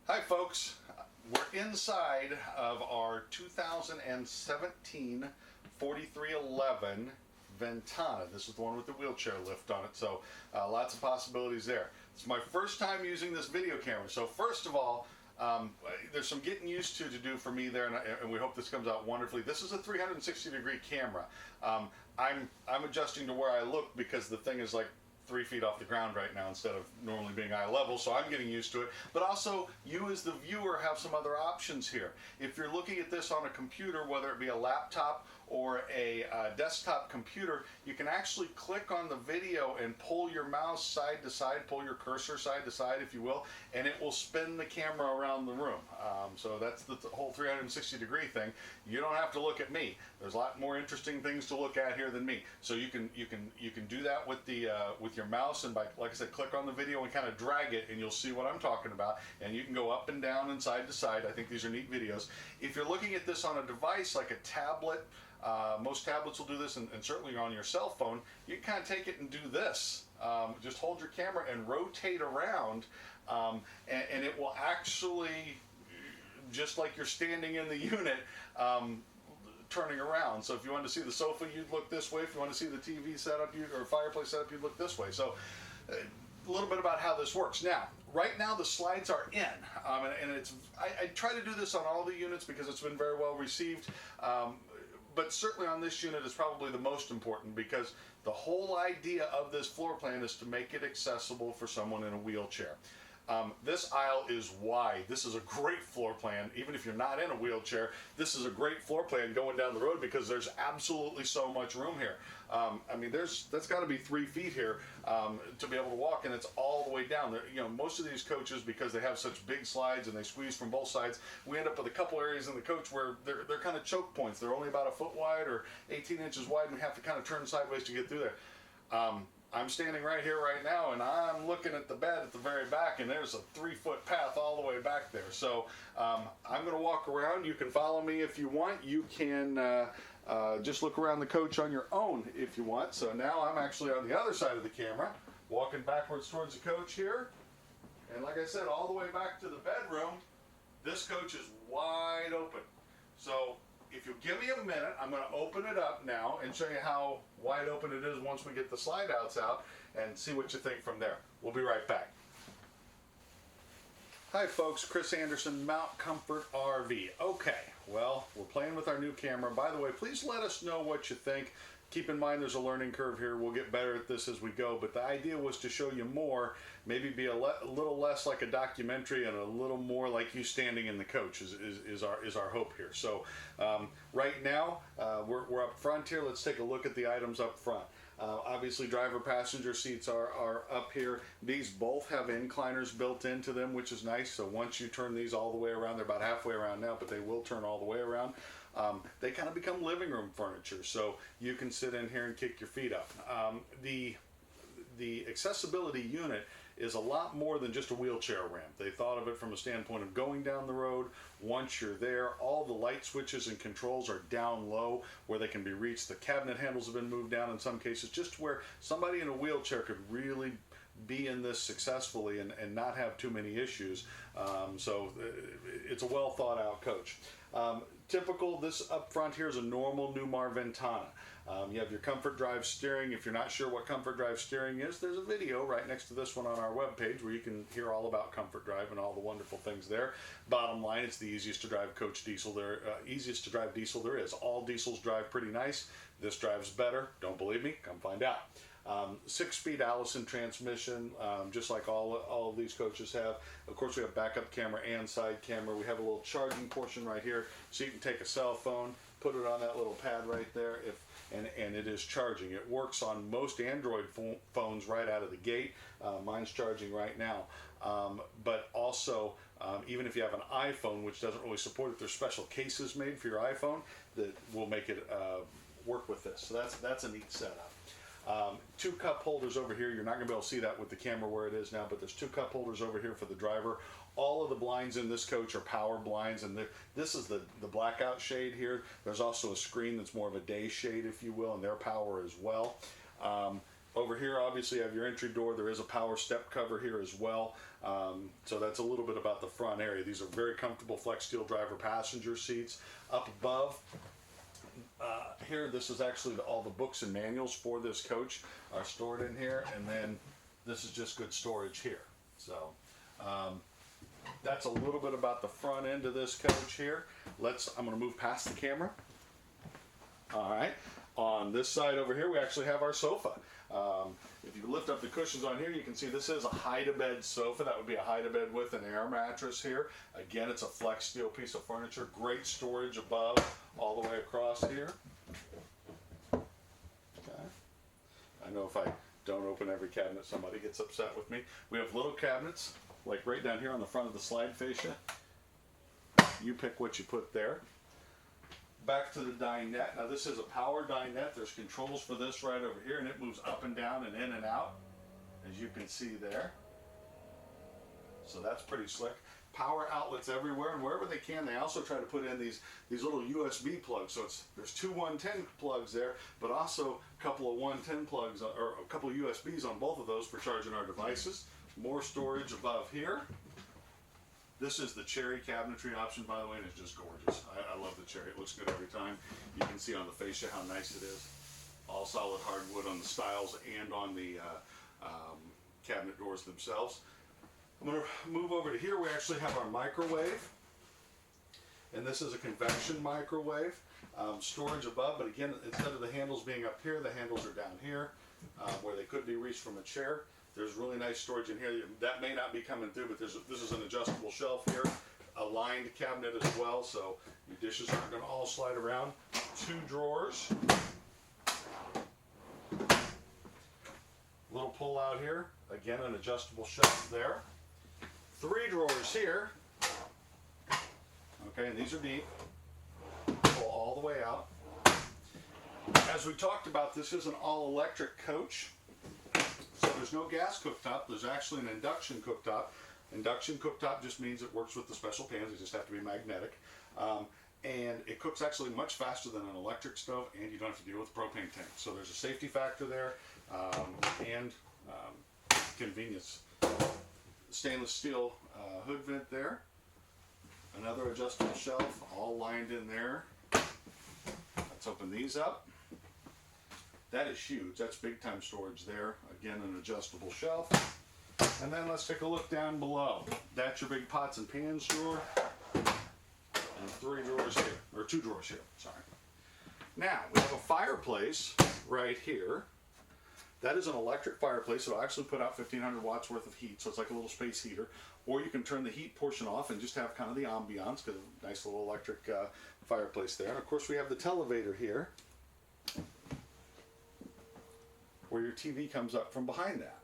Hi folks, we're inside of our 2017 4311 Ventana. This is the one with the wheelchair lift on it, so lots of possibilities there. It's my first time using this video camera, so first of all, there's some getting used to do for me there, and we hope this comes out wonderfully. This is a 360-degree camera. I'm adjusting to where I look because the thing is like 3 feet off the ground right now instead of normally being eye level, so I'm getting used to it. But also, you as the viewer have some other options here. If you're looking at this on a computer, whether it be a laptop or a desktop computer, you can actually click on the video and pull your mouse side to side, pull your cursor side to side, if you will, and it will spin the camera around the room. So that's the whole 360-degree thing. You don't have to look at me. There's a lot more interesting things to look at here than me. So you can do that with your mouse, and by, like I said, click on the video and kind of drag it, and you'll see what I'm talking about. And you can go up and down and side to side. I think these are neat videos. If you're looking at this on a device like a tablet, most tablets will do this, and certainly on your cell phone, you can kind of take it and do this. Just hold your camera and rotate around, and it will actually, just like you're standing in the unit, turning around. So if you want to see the sofa, you'd look this way. If you want to see the TV setup or fireplace setup, you'd look this way. So a little bit about how this works. Now, right now the slides are in, and I try to do this on all the units because it's been very well received. But certainly on this unit is probably the most important, because the whole idea of this floor plan is to make it accessible for someone in a wheelchair. This aisle is wide. This is a great floor plan. Even if you're not in a wheelchair, this is a great floor plan going down the road because there's absolutely so much room here. I mean, that's got to be 3 feet here to be able to walk, and it's all the way down. You know, most of these coaches, because they have such big slides and they squeeze from both sides, we end up with a couple areas in the coach where they're kind of choke points. They're only about a foot wide or 18 inches wide, and we have to kind of turn sideways to get through there. I'm standing right here right now, and I'm looking at the bed at the very back, and there's a 3-foot path all the way back there. So I'm going to walk around. You can follow me if you want. You can just look around the coach on your own if you want. So now I'm actually on the other side of the camera, walking backwards towards the coach here. And like I said, all the way back to the bedroom, this coach is wide open. So if you'll give me a minute, I'm going to open it up now and show you how wide open it is once we get the slide outs out, and see what you think from there. We'll be right back. Hi folks, Chris Anderson, Mount Comfort RV. Okay, well, we're playing with our new camera. By the way, please let us know what you think. Keep in mind there's a learning curve here. We'll get better at this as we go, but the idea was to show you more, maybe be a little less like a documentary and a little more like you standing in the coach is our hope here. So right now, we're up front here. Let's take a look at the items up front. Obviously, driver passenger seats are up here. These both have incliners built into them, which is nice. So once you turn these all the way around, they're about halfway around now, but they will turn all the way around. They kind of become living room furniture, so you can sit in here and kick your feet up. The accessibility unit is a lot more than just a wheelchair ramp. They thought of it from a standpoint of going down the road. Once you're there, all the light switches and controls are down low where they can be reached. The cabinet handles have been moved down in some cases, just where somebody in a wheelchair could really be in this successfully and not have too many issues. So it's a well thought out coach. Typical, this up front here is a normal Newmar Ventana. You have your comfort drive steering. If you're not sure what comfort drive steering is, there's a video right next to this one on our webpage where you can hear all about comfort drive and all the wonderful things there. Bottom line, it's the easiest to drive coach diesel easiest to drive diesel there is. All diesels drive pretty nice. This drives better. Don't believe me? Come find out. 6-speed Allison transmission, just like all of these coaches have. Of course, we have backup camera and side camera. We have a little charging portion right here, so you can take a cell phone, put it on that little pad right there, and it is charging. It works on most Android phones right out of the gate. Mine's charging right now. But also, even if you have an iPhone, which doesn't really support it, there's special cases made for your iPhone that will make it work with this. So that's a neat setup. 2 cup holders over here. You're not going to be able to see that with the camera where it is now, but there's 2 cup holders over here for the driver. All of the blinds in this coach are power blinds, and this is the blackout shade here. There's also a screen that's more of a day shade, if you will, and their power as well. Over here, obviously, you have your entry door. There is a power step cover here as well. So that's a little bit about the front area. These are very comfortable flex steel driver passenger seats. Up above, here, this is actually all the books and manuals for this coach are stored in here. And then this is just good storage here. So that's a little bit about the front end of this coach here. I'm going to move past the camera. All right. On this side over here, we actually have our sofa. If you lift up the cushions on here, you can see this is a hide-a-bed sofa. That would be a hide-a-bed with an air mattress here. Again, it's a flex steel piece of furniture. Great storage above all the way across here. Okay. I know if I don't open every cabinet, somebody gets upset with me. We have little cabinets, like right down here on the front of the slide fascia. You pick what you put there. Back to the dinette. Now this is a power dinette. There's controls for this right over here, and it moves up and down and in and out, as you can see there. So that's pretty slick. Power outlets everywhere, and wherever they can, they also try to put in these little USB plugs. So there's two 110 plugs there, but also a couple of 110 plugs, or a couple of USBs on both of those for charging our devices. More storage above here. This is the cherry cabinetry option, by the way, and it's just gorgeous. I love the cherry. It looks good every time. You can see on the fascia how nice it is. All solid hardwood on the stiles and on the cabinet doors themselves. I'm going to move over to here. We actually have our microwave, and this is a convection microwave. Storage above, but again, instead of the handles being up here, the handles are down here, where they could be reached from a chair. There's really nice storage in here. That may not be coming through, but this is an adjustable shelf here. A lined cabinet as well, so your dishes aren't going to all slide around. Two drawers. Little pull out here. Again, an adjustable shelf there. Three drawers here. Okay, and these are deep. Pull all the way out. As we talked about, this is an all-electric coach. So there's no gas cooktop. There's actually an induction cooktop. Induction cooktop just means it works with the special pans. They just have to be magnetic. And it cooks actually much faster than an electric stove, and you don't have to deal with a propane tank. So there's a safety factor there, and convenience. Stainless steel hood vent there. Another adjustable shelf, all lined in there. Let's open these up. That is huge. That's big time storage there. Again, an adjustable shelf. And then let's take a look down below. That's your big pots and pans drawer. And three drawers here, or two drawers here, sorry. Now, we have a fireplace right here. That is an electric fireplace. It'll actually put out 1,500 watts worth of heat, so it's like a little space heater. Or you can turn the heat portion off and just have kind of the ambiance, because a nice little electric fireplace there. And of course, we have the televator here, where your TV comes up from behind that.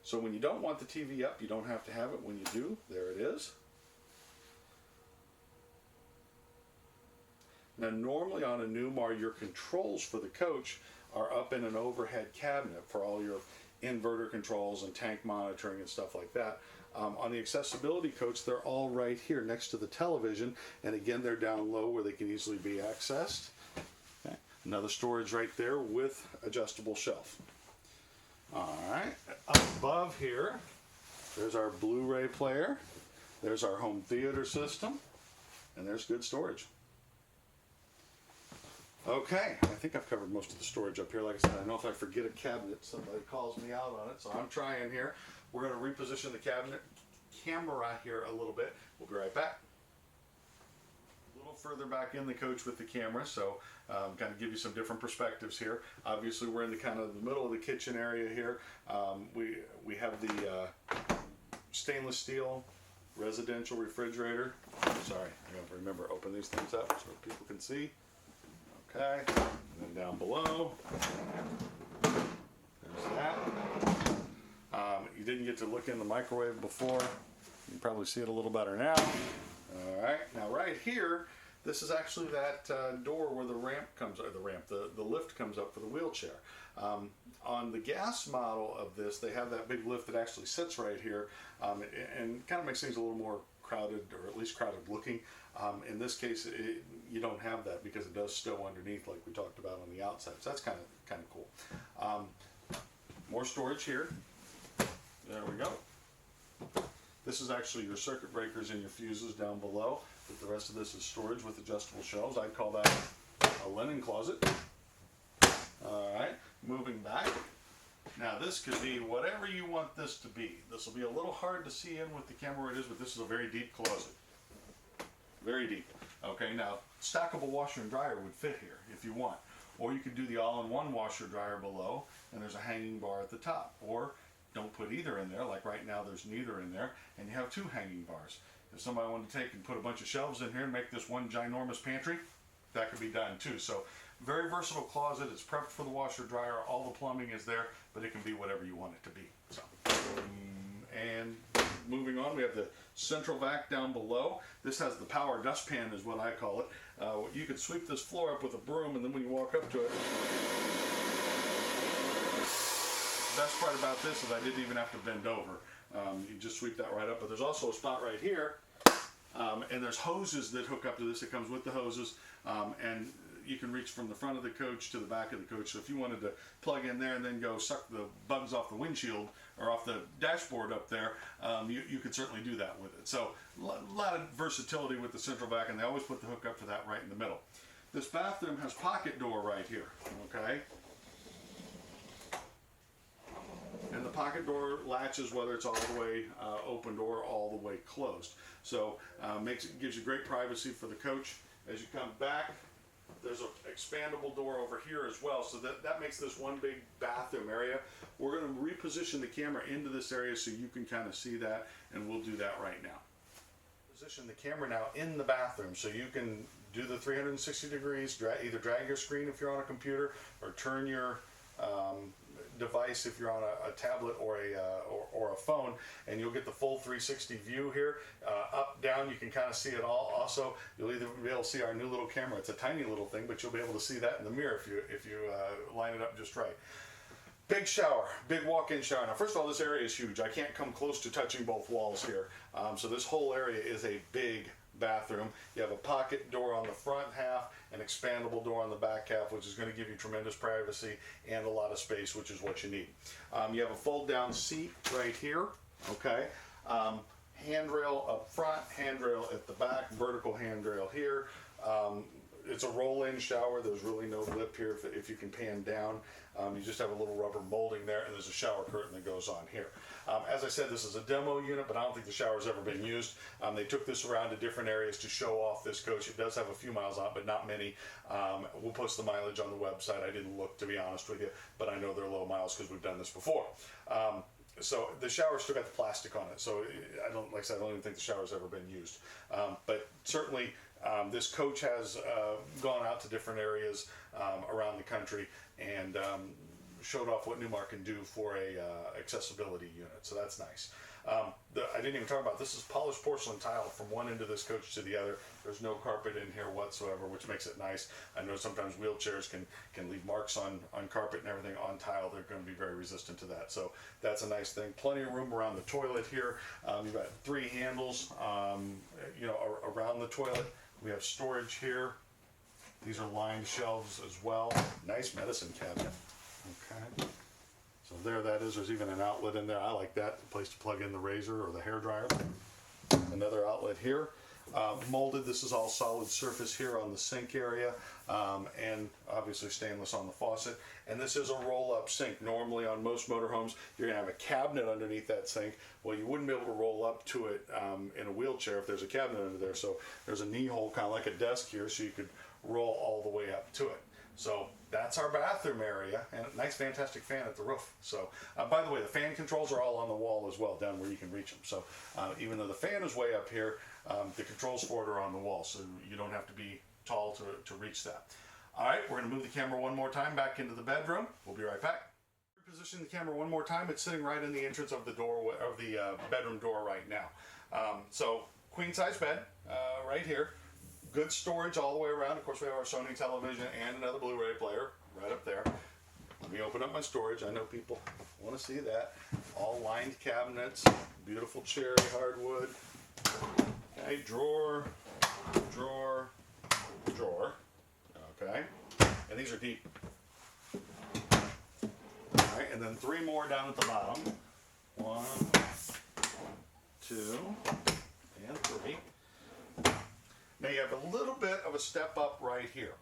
So when you don't want the TV up, you don't have to have it. When you do, there it is. Now normally on a Newmar, your controls for the coach are up in an overhead cabinet for all your inverter controls and tank monitoring and stuff like that. On the accessibility coach, they're all right here next to the television, and again, they're down low where they can easily be accessed. Okay. Another storage right there with adjustable shelf. All right, up above here, there's our Blu-ray player, there's our home theater system, and there's good storage. Okay, I think I've covered most of the storage up here. Like I said, I know if I forget a cabinet, somebody calls me out on it, so I'm trying here. We're going to reposition the cabinet camera here a little bit. We'll be right back. A little further back in the coach with the camera, so kind of give you some different perspectives here. Obviously, we're in the kind of the middle of the kitchen area here. We have the stainless steel residential refrigerator. Sorry, I got to remember open these things up so people can see. Okay, and then down below, there's that. You didn't get to look in the microwave before. You can probably see it a little better now. All right, now right here, this is actually that door where the ramp comes, or the lift comes up for the wheelchair. On the gas model of this, they have that big lift that actually sits right here, and kind of makes things a little more crowded, or at least crowded looking. In this case, you don't have that because it does stow underneath, like we talked about on the outside. So that's kind of cool. More storage here. There we go. This is actually your circuit breakers and your fuses down below. But the rest of this is storage with adjustable shelves. I'd call that a linen closet. Alright, moving back. Now this could be whatever you want this to be. This will be a little hard to see in with the camera where it is, but this is a very deep closet. Very deep. Okay, now stackable washer and dryer would fit here if you want. Or you could do the all-in-one washer dryer below, and there's a hanging bar at the top. Or don't put either in there, like right now there's neither in there, and you have two hanging bars. If somebody wanted to take and put a bunch of shelves in here and make this one ginormous pantry, that could be done too. So very versatile closet. It's prepped for the washer dryer. All the plumbing is there, but it can be whatever you want it to be. So, and moving on, we have the central vac down below. This has the power dustpan is what I call it. You could sweep this floor up with a broom, and then when you walk up to it, the best part about this is I didn't even have to bend over. You just sweep that right up, but there's also a spot right here, and there's hoses that hook up to this. It comes with the hoses, and you can reach from the front of the coach to the back of the coach. So if you wanted to plug in there and then go suck the bugs off the windshield or off the dashboard up there, you could certainly do that with it. So a lot of versatility with the central vac, and they always put the hook up for that right in the middle. This bathroom has pocket door right here, okay? And the pocket door latches whether it's all the way opened or all the way closed. So gives you great privacy for the coach. As you come back, there's an expandable door over here as well, so that makes this one big bathroom area. We're going to reposition the camera into this area so you can kind of see that, and we'll do that right now. Position the camera now in the bathroom so you can do the 360 degrees, either drag your screen if you're on a computer, or turn your device if you're on a tablet or a phone, and you'll get the full 360 view here. Up, down, you can kind of see it all. Also, you'll either be able to see our new little camera. It's a tiny little thing, but you'll be able to see that in the mirror if you line it up just right. Big shower, big walk-in shower. Now, first of all, this area is huge. I can't come close to touching both walls here. So this whole area is a big bathroom. You have a pocket door on the front half, an expandable door on the back half, which is going to give you tremendous privacy and a lot of space, which is what you need. You have a fold-down seat right here, okay? Handrail up front, handrail at the back, vertical handrail here. It's a roll-in shower. There's really no lip here if you can pan down. You just have a little rubber molding there, and there's a shower curtain that goes on here. As I said, this is a demo unit, but I don't think the shower's ever been used. They took this around to different areas to show off this coach. It does have a few miles on it, but not many. We'll post the mileage on the website. I didn't look, to be honest with you, but I know they're low miles because we've done this before. So the shower's still got the plastic on it, so like I said, I don't even think the shower's ever been used. But certainly, this coach has gone out to different areas around the country and showed off what Newmar can do for a accessibility unit, so that's nice. I didn't even talk about this. Is polished porcelain tile from one end of this coach to the other. There's no carpet in here whatsoever, which makes it nice. I know sometimes wheelchairs can leave marks on carpet and everything. On tile, they're going to be very resistant to that, so that's a nice thing. Plenty of room around the toilet here. You've got 3 handles around the toilet. We have storage here. These are lined shelves as well. Nice medicine cabinet. Okay. So there that is. There's even an outlet in there. I like that. A place to plug in the razor or the hair dryer. Another outlet here. Molded. This is all solid surface here on the sink area, and obviously stainless on the faucet. And this is a roll-up sink. Normally on most motorhomes, you're going to have a cabinet underneath that sink. Well, you wouldn't be able to roll up to it in a wheelchair if there's a cabinet under there. So there's a knee hole, kind of like a desk here, so you could roll all the way up to it. So that's our bathroom area, and a nice fantastic fan at the roof. So by the way, the fan controls are all on the wall as well, down where you can reach them. So even though the fan is way up here, the controls for it are on the wall, so you don't have to be tall to reach that. All right, we're going to move the camera one more time back into the bedroom. We'll be right back. Reposition the camera one more time. It's sitting right in the entrance of the door, of the bedroom door right now. So queen size bed right here. Good storage all the way around. Of course, we have our Sony television and another Blu-ray player right up there. Let me open up my storage. I know people want to see that. All lined cabinets, beautiful cherry hardwood. Okay, drawer, drawer, drawer. Okay, and these are deep. All right, and then 3 more down at the bottom. 1, 2, and 3. Now you have a little bit of a step up right here.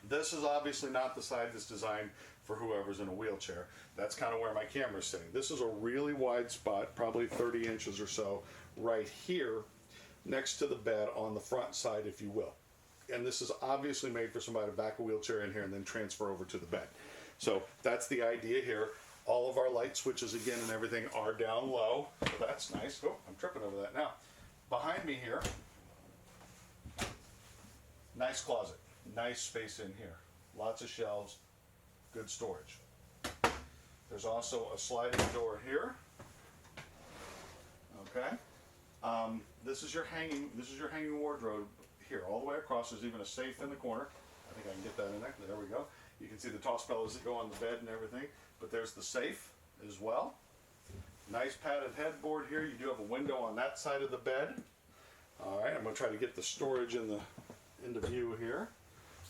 This is obviously not the side that's designed for whoever's in a wheelchair. That's kind of where my camera's sitting. This is a really wide spot, probably 30 inches or so, right here next to the bed on the front side, if you will. And this is obviously made for somebody to back a wheelchair in here and then transfer over to the bed. So that's the idea here. All of our light switches again and everything are down low, so that's nice. Oh, I'm tripping over that now. Behind me here, nice closet, nice space in here. Lots of shelves, good storage. There's also a sliding door here. Okay. This is your hanging wardrobe here, all the way across. There's even a safe in the corner. I think I can get that in there. There we go. You can see the toss pillows that go on the bed and everything. But there's the safe as well. Nice padded headboard here. You do have a window on that side of the bed. All right, I'm going to try to get the storage into view here.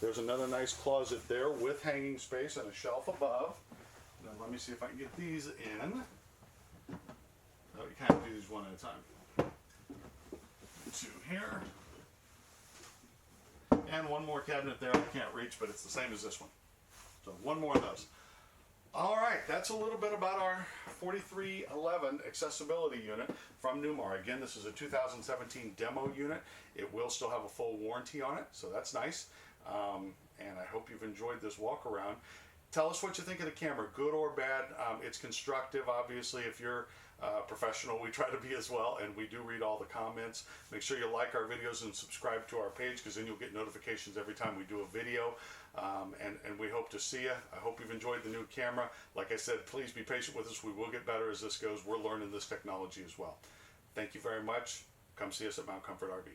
There's another nice closet there with hanging space and a shelf above. Now let me see if I can get these in. Oh, you kind of do these one at a time. 2 here. And one more cabinet there I can't reach, but it's the same as this one. So 1 more of those. All right, that's a little bit about our 4311 accessibility unit from Newmar. Again, this is a 2017 demo unit. It will still have a full warranty on it, so that's nice. And I hope you've enjoyed this walk around. Tell us what you think of the camera, good or bad. It's constructive, obviously. If you're professional, we try to be as well, and we do read all the comments. Make sure you like our videos and subscribe to our page, because then you'll get notifications every time we do a video. And we hope to see you. I hope you've enjoyed the new camera. Like I said, please be patient with us. We will get better as this goes. We're learning this technology as well. Thank you very much. Come see us at Mount Comfort RV.